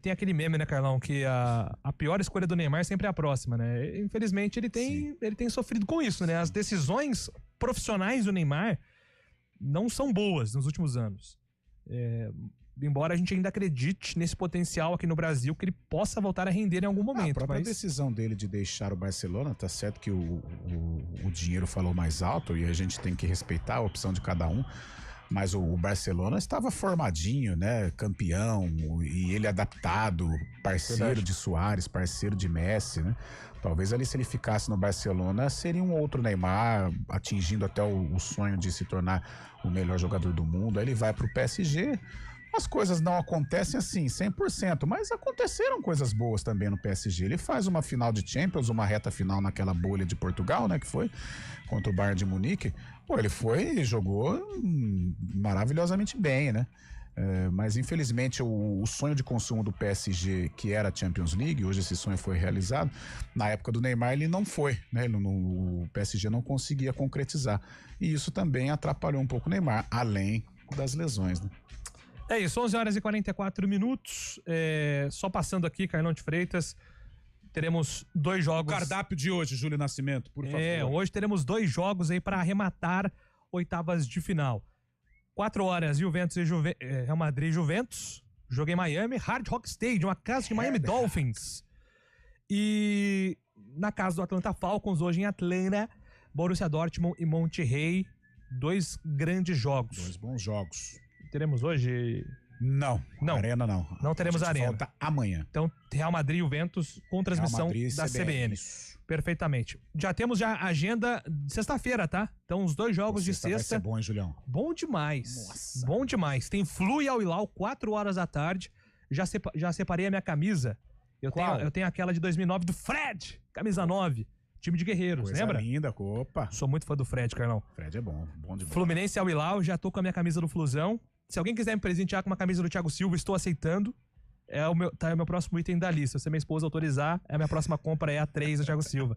Tem aquele meme, né, Carlão, que a pior escolha do Neymar sempre é a próxima, né? Infelizmente ele tem sofrido com isso, né? As decisões profissionais do Neymar não são boas nos últimos anos. Embora a gente ainda acredite nesse potencial aqui no Brasil, que ele possa voltar a render em algum momento. A própria decisão dele de deixar o Barcelona, tá certo que o dinheiro falou mais alto e a gente tem que respeitar a opção de cada um. Mas o Barcelona estava formadinho, né? Campeão, e ele adaptado, parceiro de Suárez, parceiro de Messi, né? Talvez ali, se ele ficasse no Barcelona, seria um outro Neymar, atingindo até o sonho de se tornar o melhor jogador do mundo. Aí ele vai pro PSG. As coisas não acontecem assim, 100%, mas aconteceram coisas boas também no PSG. Ele faz uma final de Champions, uma reta final naquela bolha de Portugal, né, que foi contra o Bayern de Munique. Pô, ele foi e jogou maravilhosamente bem, né? Mas infelizmente o sonho de consumo do PSG, que era a Champions League, hoje esse sonho foi realizado, na época do Neymar ele não foi, né? O PSG não conseguia concretizar. E isso também atrapalhou um pouco o Neymar, além das lesões, né? É isso, 11h44. Só passando aqui, Carlão de Freitas, teremos 2 jogos. O cardápio de hoje, Júlio Nascimento, por favor. Hoje teremos 2 jogos aí para arrematar oitavas de final. 4 horas, Juventus e Real Madrid e Juventus. Jogo em Miami, Hard Rock Stadium, a casa de Miami Dolphins. E na casa do Atlanta Falcons, hoje em Atlanta, Borussia Dortmund e Monterrey. 2 grandes jogos. 2 bons jogos. Teremos hoje Não. Arena não. Não teremos arena. Volta amanhã. Então, Real Madrid e Juventus com transmissão da CBN. Isso. Perfeitamente. Já temos a agenda de sexta-feira, tá? Então, os 2 jogos de sexta. Vai ser bom, hein, Julião? Bom demais. Nossa. Bom demais. Tem Flu e Al Hilal, 4 horas da tarde. Já separei a minha camisa. Eu tenho aquela de 2009 do Fred, camisa 9. Time de guerreiros, Coisa lembra? linda, opa. Sou muito fã do Fred, Carlão. Fred é bom demais. Fluminense e Al Hilal, já tô com a minha camisa do Flusão. Se alguém quiser me presentear com uma camisa do Thiago Silva, estou aceitando. É o meu próximo item da lista. Se minha esposa autorizar, a minha próxima compra é a 3 do Thiago Silva.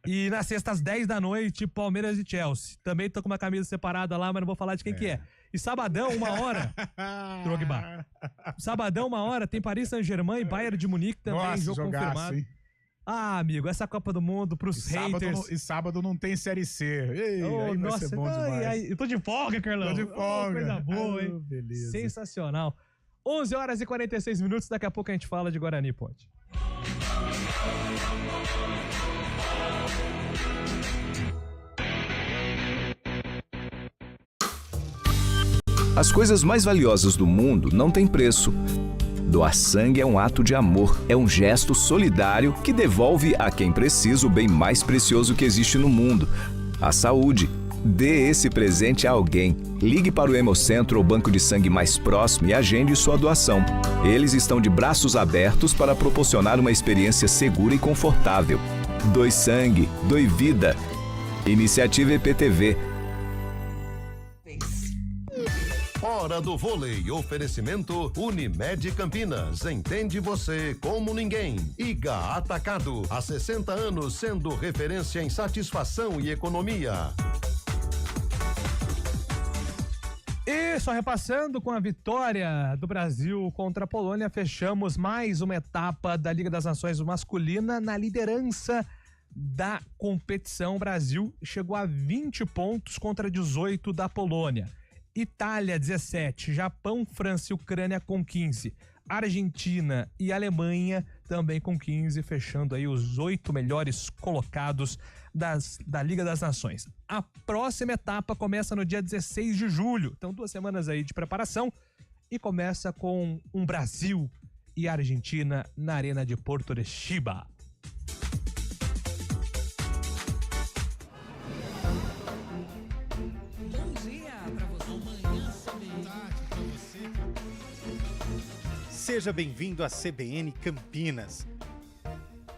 E na sexta, às 10 da noite, Palmeiras e Chelsea. Também tô com uma camisa separada lá, mas não vou falar de quem que é. E sabadão, 1h, Drogba. Sabadão, 1h, tem Paris Saint-Germain e Bayern de Munique também, Nossa, jogo jogaço, confirmado. hein? Ah, amigo, essa Copa do Mundo pros haters. E sábado não tem Série C. Ei, aí vai ser bom demais. Eu tô de folga, Carlão. Tô de folga. Coisa boa, hein? Beleza. Sensacional. 11h46, daqui a pouco a gente fala de Guarani, Ponte. As coisas mais valiosas do mundo não têm preço. Doar sangue é um ato de amor, é um gesto solidário que devolve a quem precisa o bem mais precioso que existe no mundo, a saúde. Dê esse presente a alguém. Ligue para o Hemocentro ou banco de sangue mais próximo e agende sua doação. Eles estão de braços abertos para proporcionar uma experiência segura e confortável. Doe sangue, doe vida. Iniciativa EPTV. Hora do vôlei. Oferecimento Unimed Campinas. Entende você como ninguém. Iga Atacado. Há 60 anos sendo referência em satisfação e economia. E só repassando, com a vitória do Brasil contra a Polônia, fechamos mais uma etapa da Liga das Nações masculina na liderança da competição. O Brasil chegou a 20 pontos contra 18 da Polônia. Itália 17, Japão, França e Ucrânia com 15, Argentina e Alemanha também com 15, fechando aí os 8 melhores colocados da Liga das Nações. A próxima etapa começa no dia 16 de julho, então 2 semanas aí de preparação, e começa com um Brasil e Argentina na Arena de Porto de Chiba. Seja bem-vindo à CBN Campinas.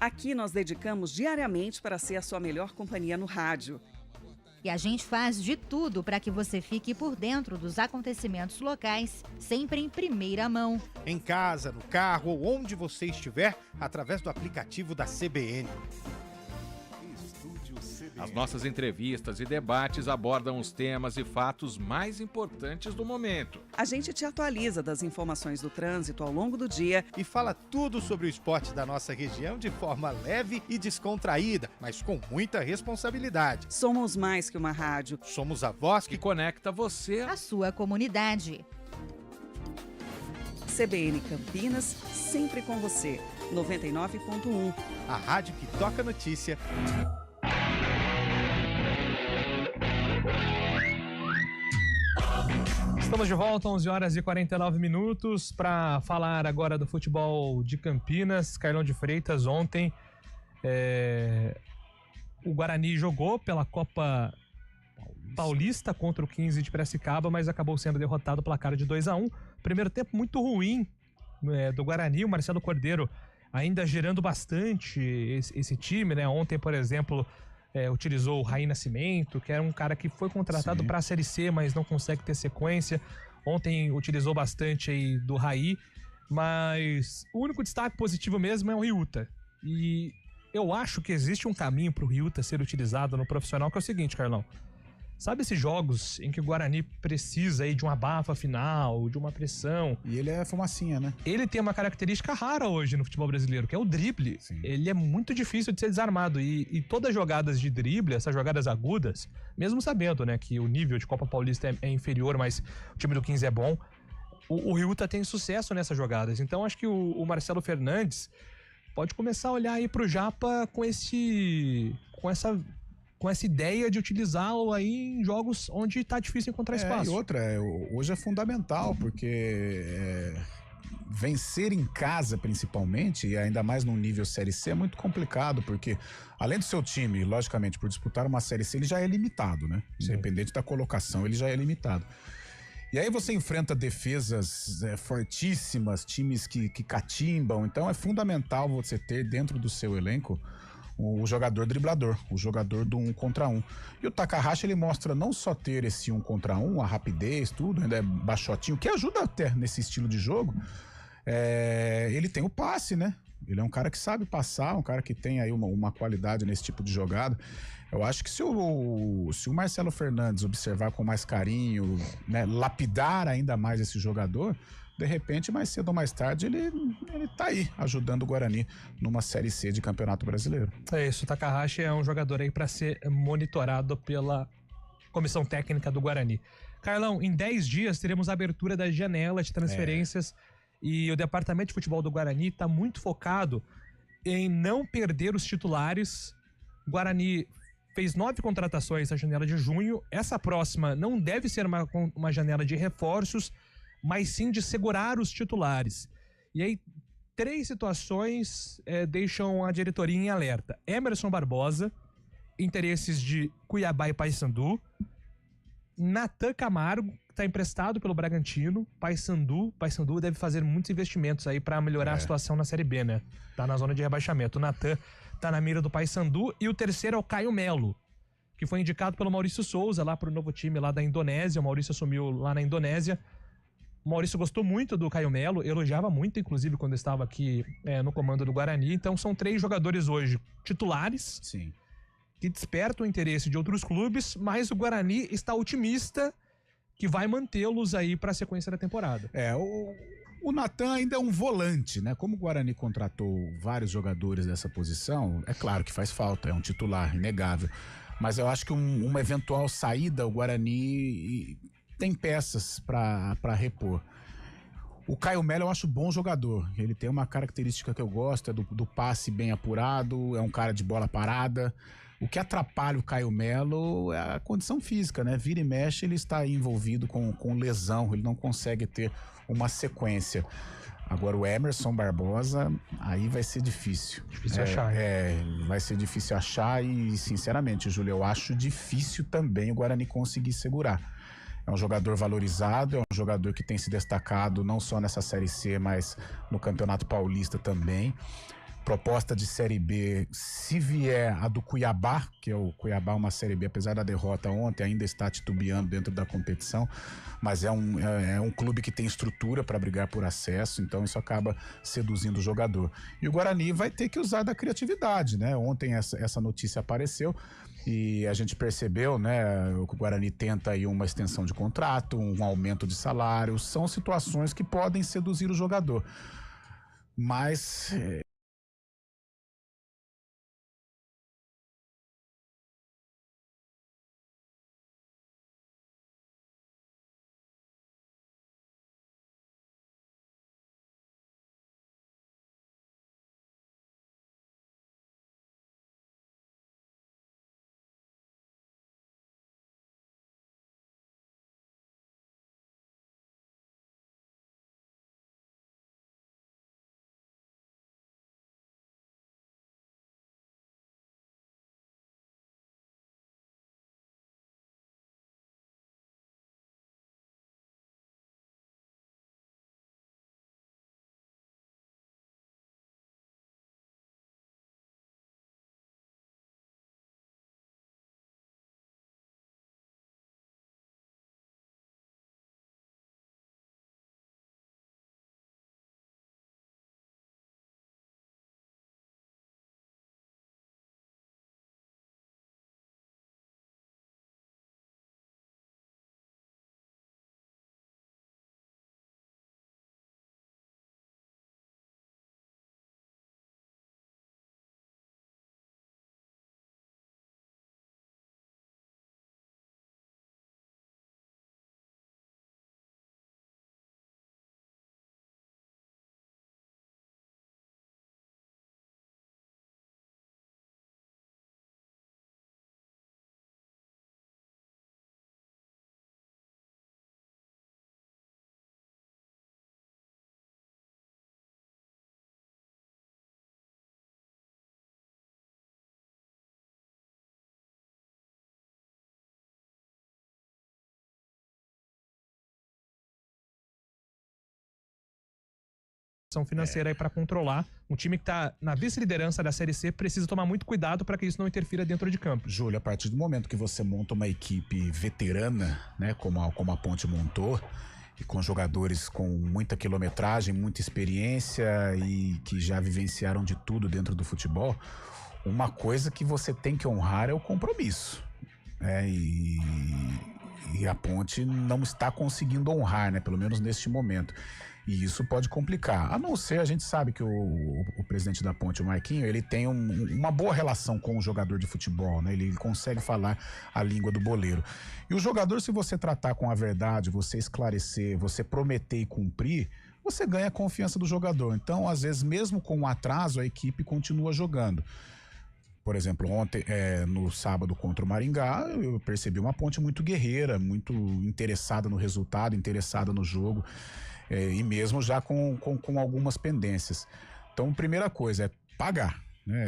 Aqui nós dedicamos diariamente para ser a sua melhor companhia no rádio. E a gente faz de tudo para que você fique por dentro dos acontecimentos locais, sempre em primeira mão. Em casa, no carro ou onde você estiver, através do aplicativo da CBN. As nossas entrevistas e debates abordam os temas e fatos mais importantes do momento. A gente te atualiza das informações do trânsito ao longo do dia e fala tudo sobre o esporte da nossa região de forma leve e descontraída, mas com muita responsabilidade. Somos mais que uma rádio. Somos a voz que conecta você à sua comunidade. CBN Campinas, sempre com você. 99.1. A rádio que toca notícia. Estamos de volta, 11h49, para falar agora do futebol de Campinas. Carlão de Freitas, ontem o Guarani jogou pela Copa Paulista contra o 15 de Piracicaba, mas acabou sendo derrotado, placar de 2-1. Primeiro tempo muito ruim do Guarani, o Marcelo Cordeiro ainda gerando bastante esse time, né? Ontem, por exemplo, utilizou o Raí Nascimento, que era um cara que foi contratado para a Série C, mas não consegue ter sequência. Ontem utilizou bastante aí do Raí, mas o único destaque positivo mesmo é o Ryuta. E eu acho que existe um caminho para o Ryuta ser utilizado no profissional, que é o seguinte, Carlão. Sabe esses jogos em que o Guarani precisa aí de uma abafa final, de uma pressão? E ele é fumacinha, né? Ele tem uma característica rara hoje no futebol brasileiro, que é o drible. Sim. Ele é muito difícil de ser desarmado. E todas as jogadas de drible, essas jogadas agudas, mesmo sabendo, né, que o nível de Copa Paulista é inferior, mas o time do 15 é bom, o Ryuta tem sucesso nessas jogadas. Então acho que o Marcelo Fernandes pode começar a olhar aí pro Japa com essa com essa ideia de utilizá-lo aí em jogos onde tá difícil encontrar espaço. E outra, hoje é fundamental, porque vencer em casa, principalmente, e ainda mais num nível Série C, é muito complicado, porque além do seu time, logicamente, por disputar uma Série C, ele já é limitado, né? Independente da colocação, ele já é limitado. E aí você enfrenta defesas fortíssimas, times que catimbam, então é fundamental você ter dentro do seu elenco o jogador driblador, o jogador do 1 contra 1. E o Takahashi, ele mostra não só ter esse 1 contra 1, a rapidez, tudo, ainda é baixotinho, que ajuda até nesse estilo de jogo. Ele tem o passe, né? Ele é um cara que sabe passar, um cara que tem aí uma qualidade nesse tipo de jogada. Eu acho que se o Marcelo Fernandes observar com mais carinho, né, lapidar ainda mais esse jogador, de repente, mais cedo ou mais tarde, ele tá aí, ajudando o Guarani numa Série C de Campeonato Brasileiro. É isso, o Takahashi é um jogador aí para ser monitorado pela comissão técnica do Guarani. Carlão, em 10 dias teremos a abertura da janela de transferências e o departamento de futebol do Guarani está muito focado em não perder os titulares. O Guarani fez 9 contratações na janela de junho. Essa próxima não deve ser uma janela de reforços, mas sim de segurar os titulares. E aí, 3 situações deixam a diretoria em alerta. Emerson Barbosa, interesses de Cuiabá e Paysandu. Natan Camargo, que está emprestado pelo Bragantino. Paysandu deve fazer muitos investimentos aí para melhorar a situação na Série B, né? Tá na zona de rebaixamento. O Natan tá na mira do Paysandu. E o terceiro é o Caio Melo, que foi indicado pelo Maurício Souza lá pro novo time lá da Indonésia. O Maurício assumiu lá na Indonésia. O Maurício gostou muito do Caio Melo, elogiava muito, inclusive, quando estava aqui no comando do Guarani. Então são 3 jogadores hoje titulares. Sim. Que despertam o interesse de outros clubes, mas o Guarani está otimista que vai mantê-los aí para a sequência da temporada. O Natan ainda é um volante, né? Como o Guarani contratou vários jogadores dessa posição, é claro que faz falta, é um titular, inegável. Mas eu acho que uma eventual saída, o Guarani tem peças para repor. O Caio Melo eu acho bom jogador. Ele tem uma característica que eu gosto, é do passe bem apurado, é um cara de bola parada. O que atrapalha o Caio Melo é a condição física, né? Vira e mexe, ele está envolvido com lesão, ele não consegue ter uma sequência. Agora o Emerson Barbosa, aí vai ser difícil. Difícil achar. Vai ser difícil achar e, sinceramente, Júlio, eu acho difícil também o Guarani conseguir segurar. É um jogador valorizado, é um jogador que tem se destacado não só nessa Série C, mas no Campeonato Paulista também. Proposta de Série B, se vier a do Cuiabá, que é o Cuiabá uma Série B, apesar da derrota ontem, ainda está titubeando dentro da competição, mas é um clube que tem estrutura para brigar por acesso, então isso acaba seduzindo o jogador. E o Guarani vai ter que usar da criatividade, né? Ontem essa notícia apareceu e a gente percebeu, né? O Guarani tenta aí uma extensão de contrato, um aumento de salário, são situações que podem seduzir o jogador. Mas financeira aí para controlar. Um time que tá na vice-liderança da Série C precisa tomar muito cuidado para que isso não interfira dentro de campo. Júlio, a partir do momento que você monta uma equipe veterana, né, como a Ponte montou, e com jogadores com muita quilometragem, muita experiência e que já vivenciaram de tudo dentro do futebol, uma coisa que você tem que honrar é o compromisso. E a Ponte não está conseguindo honrar, né, pelo menos neste momento. E isso pode complicar. A não ser, a gente sabe que o presidente da Ponte, o Marquinho, ele tem uma boa relação com o jogador de futebol, né? Ele consegue falar a língua do boleiro. E o jogador, se você tratar com a verdade, você esclarecer, você prometer e cumprir, você ganha a confiança do jogador. Então, às vezes, mesmo com um atraso, a equipe continua jogando. Por exemplo, ontem, no sábado contra o Maringá, eu percebi uma Ponte muito guerreira, muito interessada no resultado, interessada no jogo. E mesmo já com algumas pendências. Então, primeira coisa é pagar, né?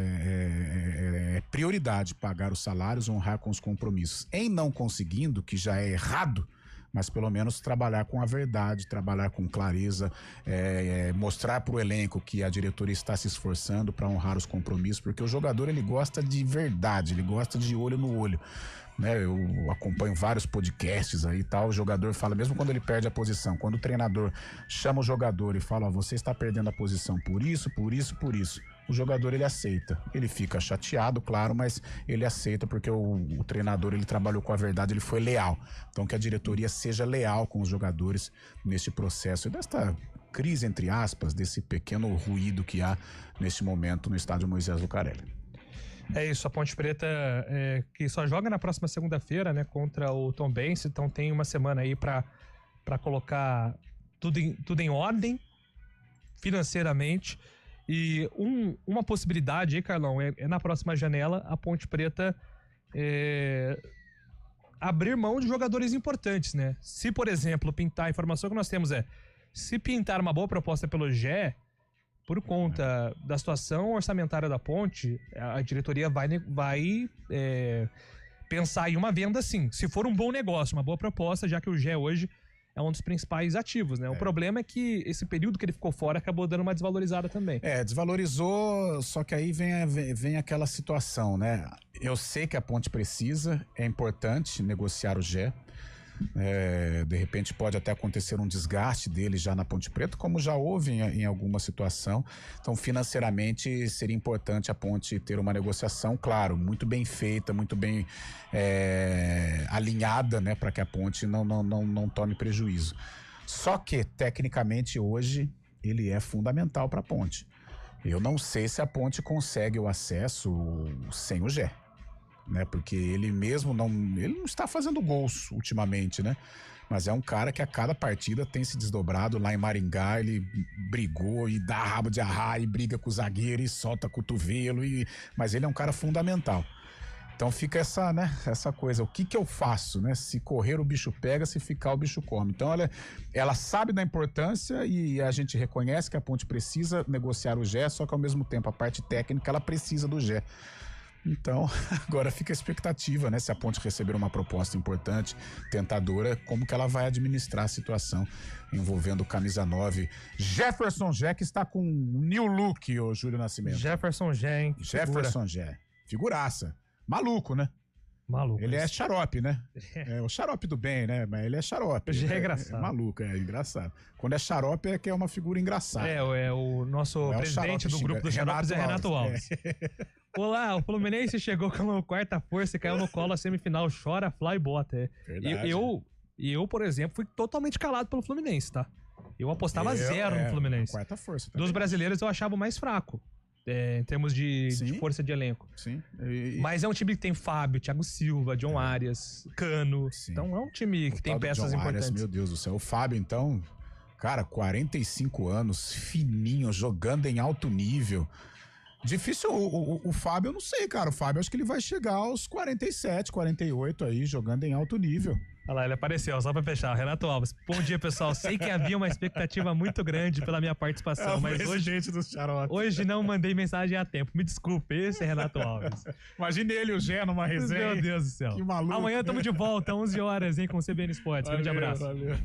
É prioridade pagar os salários, honrar com os compromissos. Em não conseguindo, que já é errado, mas pelo menos trabalhar com a verdade, trabalhar com clareza, mostrar para o elenco que a diretoria está se esforçando para honrar os compromissos, porque o jogador, ele gosta de verdade, ele gosta de olho no olho. Eu acompanho vários podcasts aí e tal, o jogador fala, mesmo quando ele perde a posição, quando o treinador chama o jogador e fala, você está perdendo a posição por isso, por isso, por isso, o jogador, ele aceita, ele fica chateado, claro, mas ele aceita porque o treinador, ele trabalhou com a verdade, ele foi leal. Então que a diretoria seja leal com os jogadores neste processo e desta crise, entre aspas, desse pequeno ruído que há neste momento no estádio Moisés Lucarelli. É isso, a Ponte Preta que só joga na próxima segunda-feira, né, contra o Tombense, então tem uma semana aí para colocar tudo em ordem financeiramente. E uma possibilidade aí, Carlão, é na próxima janela a Ponte Preta abrir mão de jogadores importantes, né? Se, por exemplo, pintar, a informação que nós temos se pintar uma boa proposta pelo Gé, por conta da situação orçamentária da Ponte, a diretoria vai pensar em uma venda sim, se for um bom negócio, uma boa proposta, já que o Gé hoje é um dos principais ativos, né? O problema é que esse período que ele ficou fora acabou dando uma desvalorizada também. Desvalorizou, só que aí vem aquela situação, né? Eu sei que a Ponte precisa, é importante negociar o Gé. De repente pode até acontecer um desgaste dele já na Ponte Preta, como já houve em alguma situação. Então, financeiramente, seria importante a Ponte ter uma negociação, claro, muito bem feita, muito bem alinhada, né, para que a Ponte não tome prejuízo. Só que, tecnicamente, hoje, ele é fundamental para a Ponte. Eu não sei se a Ponte consegue o acesso sem o Gé. Né, porque ele mesmo ele não está fazendo gols ultimamente, né? Mas é um cara que a cada partida tem se desdobrado. Lá em Maringá ele brigou e dá rabo de arraia e briga com o zagueiro e solta cotovelo, mas ele é um cara fundamental. Então fica essa coisa, o que eu faço, né? Se correr o bicho pega, se ficar o bicho come. Então ela sabe da importância e a gente reconhece que a Ponte precisa negociar o Gé, só que ao mesmo tempo a parte técnica ela precisa do Gé. Então, agora fica a expectativa, né? Se a Ponte receber uma proposta importante, tentadora, como que ela vai administrar a situação envolvendo o camisa 9. Jefferson Gé, que está com um new look, ô Júlio Nascimento. Jefferson Gé, hein? Jefferson Gé. Figuraça. Maluco, né? Maluco. Ele é xarope, né? É o xarope do bem, né? Mas ele é xarope. É engraçado. É maluco, é engraçado. Quando é xarope é que é uma figura engraçada. É o nosso presidente do grupo dos xaropes é Renato Alves. Olá, o Fluminense chegou como quarta força e caiu no colo a semifinal. Chora, fly, bota. Verdade. Eu, por exemplo, fui totalmente calado pelo Fluminense, tá? Eu apostava zero no Fluminense. Quarta força. Também. Dos brasileiros eu achava o mais fraco. Em termos de força de elenco. Sim. Mas é um time que tem Fábio, Thiago Silva, John Arias, Cano. Sim. Então é um time que tem peças importantes. Arias, meu Deus do céu. O Fábio, então, cara, 45 anos, fininho, jogando em alto nível. Difícil, o Fábio, eu não sei, cara. O Fábio, acho que ele vai chegar aos 47, 48 aí, jogando em alto nível. Olha lá, ele apareceu, só pra fechar. Renato Alves. Bom dia, pessoal. Sei que havia uma expectativa muito grande pela minha participação, mas hoje não mandei mensagem a tempo. Me desculpe, esse é Renato Alves. Imagine ele e o Gé numa resenha. Meu Deus do céu. Que maluco. Amanhã estamos de volta, 11 horas, hein, com o CBN Esportes. Grande abraço. Valeu.